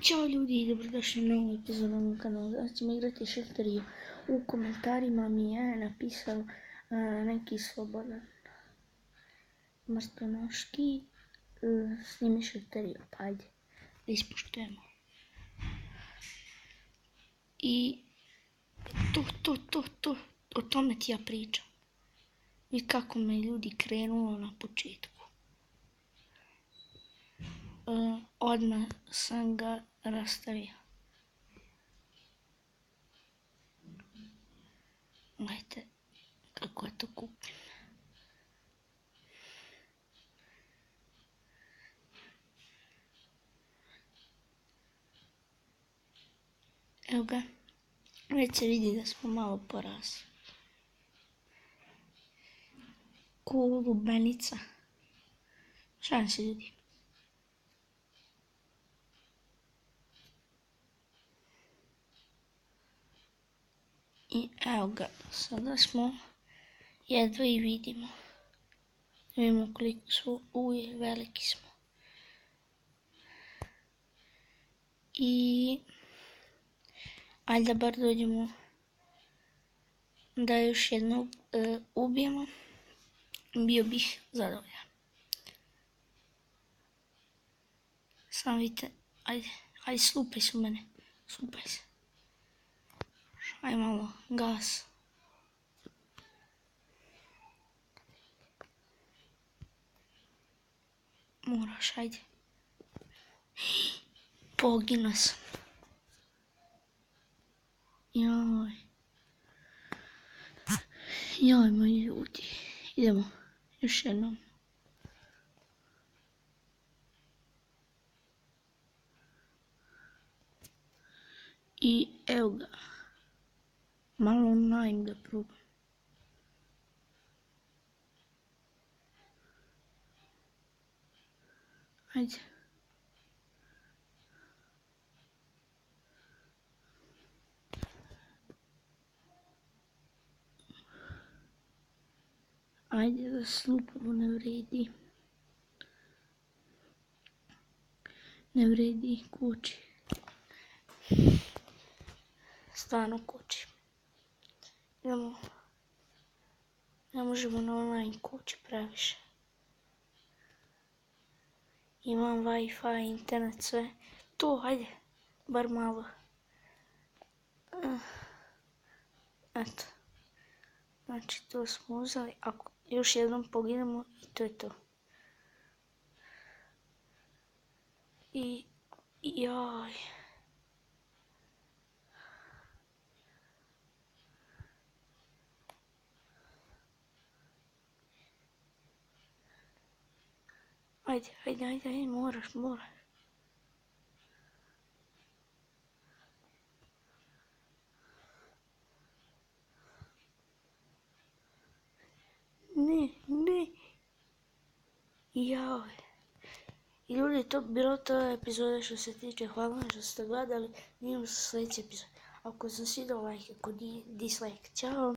Ćao ljudi i dobrodošli na novu epizodu na mom kanalu. Danas ćemo igrati Šilteriju. U komentarima mi je napisao neki Slobodan Mrstonoški, snimi Šilteriju, pa ajde da ispoštujemo. I o tome ti ja pričam. I kako me ljudi krenulo na početku. Odmah sam ga rastavio. Gledajte kako je to kupim. Evo ga, već se vidi da smo malo porasli. Ko lubenica. Šalim se ljudi. I evo ga, sada smo jedva i vidimo. Vidimo koliko su, veliki smo. I ajde da bar dođemo da još jednog ubijemo. Bio bih zadovoljan. Samo vidite, ajde slupaj se u mene, slupaj se. Ajde malo gas. Moraš, ajde. Pogino sam. Joj moji ljudi. Idemo još jednom. I evo ga. Malo online da probam. Ajde. Ajde da slupamo, ne vredi. Ne vredi, koči. Stvarno koči. Idemo. Ne možemo na online koči previše. Imam Wi-Fi, internet, sve. To, ajde. Bar malo. Eto. Znači, to smo uzeli. Ako još jednom poginemo, i to je to. I joj. Ajde, moraš. Ne. Joj. I ljudi, to bilo to epizode što se tiče. Hvala vam što ste gledali. Vidimo se u sljedećoj epizodi. Ako sam svidjela, like, ako nije, dislike. Ćao.